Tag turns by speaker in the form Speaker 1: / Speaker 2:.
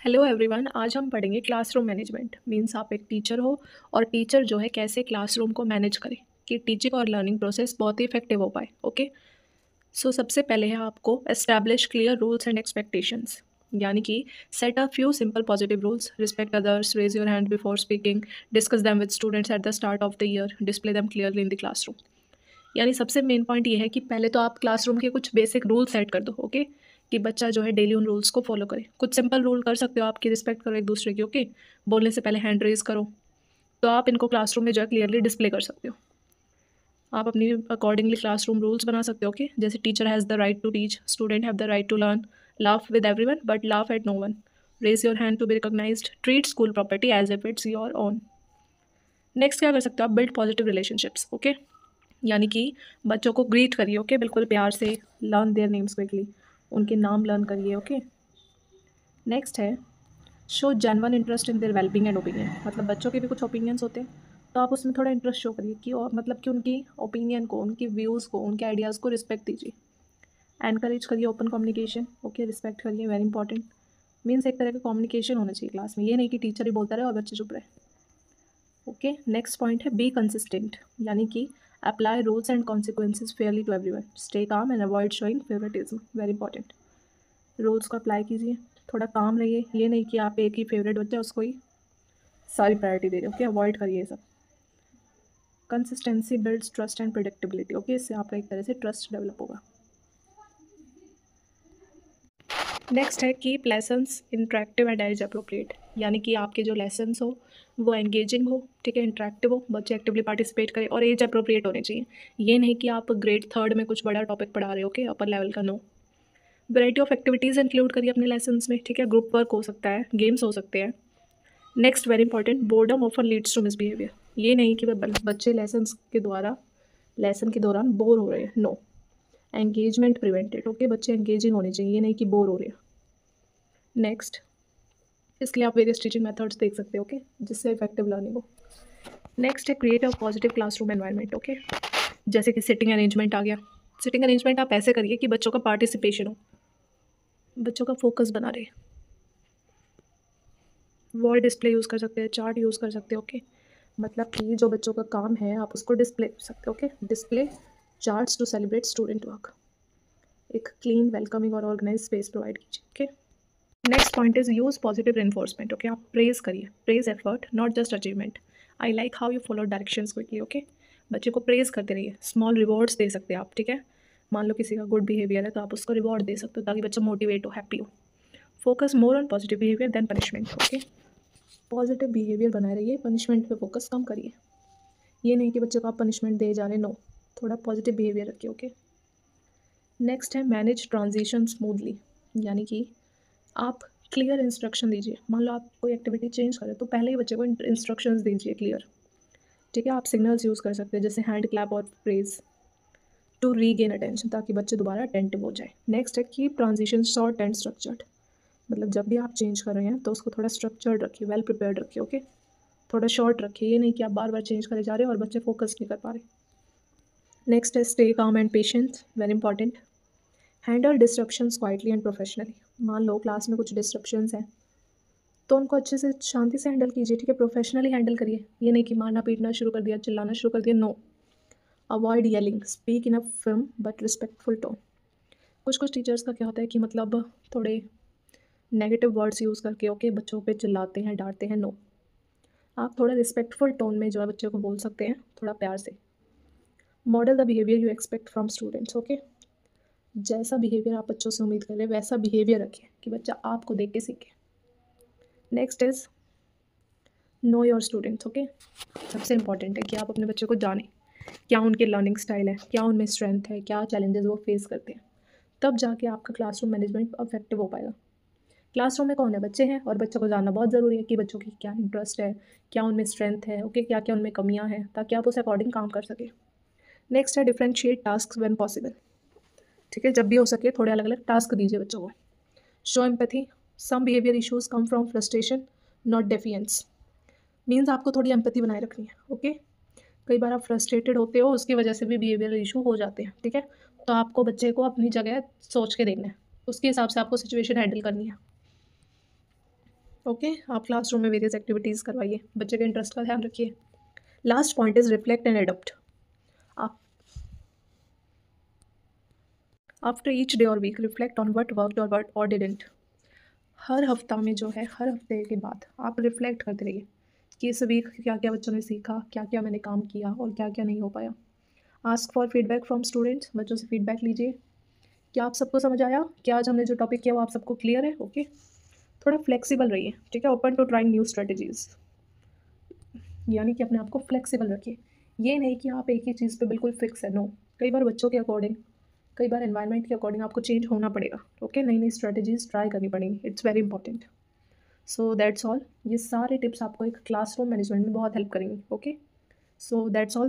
Speaker 1: Hello everyone, आज हम पढ़ेंगे क्लासरूम मैनेजमेंट। मींस आप एक टीचर हो और टीचर जो है कैसे क्लासरूम को मैनेज करे कि टीचिंग और लर्निंग प्रोसेस बहुत ही इफेक्टिव हो पाए। ओके, सो सबसे पहले है आपको establish clear rules and expectations, यानी कि set a few simple positive rules. Respect others, raise your hand before speaking, discuss them with students at the start of the year, display them clearly in the classroom. यानी सबसे main point ये है कि पहले तो आप classroom के कुछ बेसिक रूल सेट कर दो। ओके, कि बच्चा जो है डेली उन रूल्स को फॉलो करे। कुछ सिंपल रूल कर सकते हो, आपकी रिस्पेक्ट करो एक दूसरे की। ओके, बोलने से पहले हैंड रेज करो। तो आप इनको क्लासरूम में जो है क्लियरली डिस्प्ले कर सकते हो। आप अपनी अकॉर्डिंगली क्लासरूम रूल्स बना सकते हो। ओके, जैसे teacher has the right to teach, student have the right to learn, laugh with everyone but laugh at no one, raise your hand to be recognised, treat school property as if it's your own. Next क्या कर सकते हो आप? Build positive relationships. Okay, यानी कि बच्चों को greet करिए। ओके, बिल्कुल प्यार से। लर्न देयर नेम्स क्विकली, उनके नाम लर्न करिए। ओके, नेक्स्ट है show genuine interest in their wellbeing and opinion. मतलब बच्चों के भी कुछ ओपिनियंस होते हैं, तो आप उसमें थोड़ा इंटरेस्ट शो करिए कि और मतलब कि उनकी ओपिनियन को, उनकी व्यूज़ को, उनके आइडियाज़ को रिस्पेक्ट दीजिए। एनकरेज करिए ओपन कम्युनिकेशन। ओके, रिस्पेक्ट करिए, वेरी इंपॉर्टेंट। मीन्स एक तरह का कम्युनिकेशन होना चाहिए क्लास में, ये नहीं कि टीचर ही बोलता रहे और बच्चे चुप रहे। ओके, नेक्स्ट पॉइंट है बी कंसिस्टेंट, यानी कि apply rules and consequences fairly to everyone, stay calm and avoid showing favouritism, very important. Rules को अप्लाई कीजिए, थोड़ा काम रहिए, ये नहीं कि आप एक ही फेवरेट बच्चा उसको ही सारी प्रायोरिटी दे रहे हो। ओके, अवॉइड करिए ये सब। Consistency builds trust and predictability. Okay, इससे आपका एक तरह से ट्रस्ट डेवलप होगा। नेक्स्ट है keep lessons interactive and age appropriate, यानी कि आपके जो लेसन्स हो वो एंगेजिंग हो, ठीक है, इंटरेक्टिव हो, बच्चे एक्टिवली पार्टिसिपेट करें और एज अप्रोप्रिएट होने चाहिए। ये नहीं कि आप ग्रेड थर्ड में कुछ बड़ा टॉपिक पढ़ा रहे हो, ओके, अपर लेवल का। No, variety of activities include करिए अपने लेसन्स में, ठीक है, ग्रुप वर्क हो सकता है, गेम्स हो सकते हैं। Next very important, boredom often leads to misbehaviour. ये नहीं कि बच्चे लेसन के दौरान बोर हो रहे हैं। No, engagement prevented. ओके, बच्चे एंगेजिंग होने चाहिए, ये नहीं कि बोर हो रहे हैं। नेक्स्ट, इसके लिए आप वेरियस टीचिंग मेथड्स देख सकते हो, ओके, जिससे इफेक्टिव लर्निंग हो। नेक्स्ट है create a positive classroom environment. Okay, जैसे कि सिटिंग अरेंजमेंट आ गया। सिटिंग अरेंजमेंट आप ऐसे करिए कि बच्चों का पार्टिसिपेशन हो, बच्चों का फोकस बना रहे। वॉल डिस्प्ले यूज़ कर सकते हैं, चार्ट यूज़ कर सकते हो। ओके, मतलब कि जो बच्चों का काम है आप उसको डिस्प्ले कर सकते हो। Okay, display charts to celebrate student work. एक क्लीन, वेलकमिंग और ऑर्गेनाइज स्पेस प्रोवाइड कीजिए। Okay, next point is use positive reinforcement. Okay, आप प्रेज करिए, praise effort not just achievement. I like how you follow directions quickly. Okay, बच्चे को praise करते रहिए, small rewards दे सकते हैं आप, ठीक है। मान लो किसी का गुड बिहेवियर है तो आप उसको रिवॉर्ड दे सकते हो ताकि बच्चा मोटिवेट हो, हैप्पी हो। Focus more on positive behaviour than punishment. Okay, positive behaviour बनाए रहिए, पनिशमेंट पे फोकस कम करिए। ये नहीं कि बच्चे को आप पनिशमेंट दे जा रहे, नो, थोड़ा पॉजिटिव बिहेवियर रखिए। ओके, नेक्स्ट है मैनेज ट्रांजिशन स्मूथली, यानी कि आप क्लियर इंस्ट्रक्शन दीजिए। मान लो आप कोई एक्टिविटी चेंज करें तो पहले ही बच्चे को इंस्ट्रक्शंस दीजिए क्लियर, ठीक है। आप सिग्नल्स यूज़ कर सकते हैं जैसे हैंड क्लैप और प्रेज टू रीगेन अटेंशन, ताकि बच्चे दोबारा अटेंटिव हो जाए। नेक्स्ट है keep transition short and structured, मतलब जब भी आप चेंज कर रहे हैं तो उसको थोड़ा स्ट्रक्चर्ड रखिए, वेल प्रिपेयर्ड रखिए। ओके, थोड़ा शॉर्ट रखिए, ये नहीं कि आप बार बार चेंज करे जा रहे हैं और बच्चे फोकस नहीं कर पा रहे। नेक्स्ट है stay calm and patience, very important. Handle disruptions quietly and professionally. मान लो क्लास में कुछ डिस्ट्रप्शंस हैं तो उनको अच्छे से शांति से हैंडल कीजिए, ठीक है, प्रोफेशनली हैंडल करिए। ये नहीं कि मारना पीटना शुरू कर दिया, चिल्लाना शुरू कर दिया। No, avoid yelling, speak in a firm but respectful tone. कुछ कुछ टीचर्स का क्या होता है कि मतलब थोड़े नेगेटिव वर्ड्स यूज़ करके, ओके, बच्चों पे चिल्लाते हैं, डांटते हैं। नो, आप थोड़ा रिस्पेक्टफुल टोन में जो है बच्चे को बोल सकते हैं, थोड़ा प्यार से। Model the behaviour you expect from students. Okay, जैसा बिहेवियर आप बच्चों से उम्मीद कर रहे हैं वैसा बिहेवियर रखिए कि बच्चा आपको देख के सीखे। Next is know your students. Okay, सबसे इंपॉर्टेंट है कि आप अपने बच्चों को जानें, क्या उनके लर्निंग स्टाइल है, क्या उनमें स्ट्रेंथ है, क्या चैलेंजेस वो फेस करते हैं। तब जाके आपका क्लासरूम मैनेजमेंट इफेक्टिव हो पाएगा। क्लासरूम में कौन है? बच्चे हैं, और बच्चों को जानना बहुत ज़रूरी है कि बच्चों की क्या इंटरेस्ट है, क्या उनमें स्ट्रेंथ है, ओके, क्या क्या उनमें कमियां हैं, ताकि आप उस अकॉर्डिंग काम कर सकें। नेक्स्ट है डिफ्रेंशिएट टास्क व्हेन पॉसिबल, ठीक है, जब भी हो सके थोड़े अलग अलग टास्क दीजिए बच्चों को। Show empathy, some behaviour issues come from frustration not defiance. Means आपको थोड़ी एम्पैथी बनाए रखनी है। ओके, कई बार आप फ्रस्ट्रेटेड होते हो, उसकी वजह से भी बिहेवियरल इशू हो जाते हैं, ठीक है। तो आपको बच्चे को अपनी जगह सोच के देखना है, उसके हिसाब से आपको सिचुएशन हैंडल करनी है। ओके आप क्लासरूम में वेरियस एक्टिविटीज़ करवाइए, बच्चे के इंटरेस्ट का ध्यान रखिए। Last point is reflect and adopt. आप आफ्टर ईच डे और week reflect on what worked और व्हाट और डिडंट। हर हफ्ता में जो है, हर हफ्ते के बाद आप रिफ्लेक्ट करते रहिए कि इस वीक क्या क्या बच्चों ने सीखा, क्या क्या मैंने काम किया और क्या क्या नहीं हो पाया। Ask for feedback from students, बच्चों से फीडबैक लीजिए। क्या आप सबको समझ आया? क्या आज हमने जो टॉपिक किया वो आप सबको क्लियर है? ओके थोड़ा फ्लेक्सिबल रहिए, ठीक है, open to trying new strategies, यानी कि अपने आप को फ्लेक्सिबल रखिए। ये नहीं कि आप एक ही चीज़ पे बिल्कुल फिक्स है, नो। कई बार बच्चों के अकॉर्डिंग, कई बार एनवायरनमेंट के अकॉर्डिंग आपको चेंज होना पड़ेगा। ओके नई नई स्ट्रेटजीज़ ट्राई करनी पड़ेंगी, it's very important. So that's all. ये सारे टिप्स आपको एक क्लासरूम मैनेजमेंट में बहुत हेल्प करेंगी। Okay so that's all.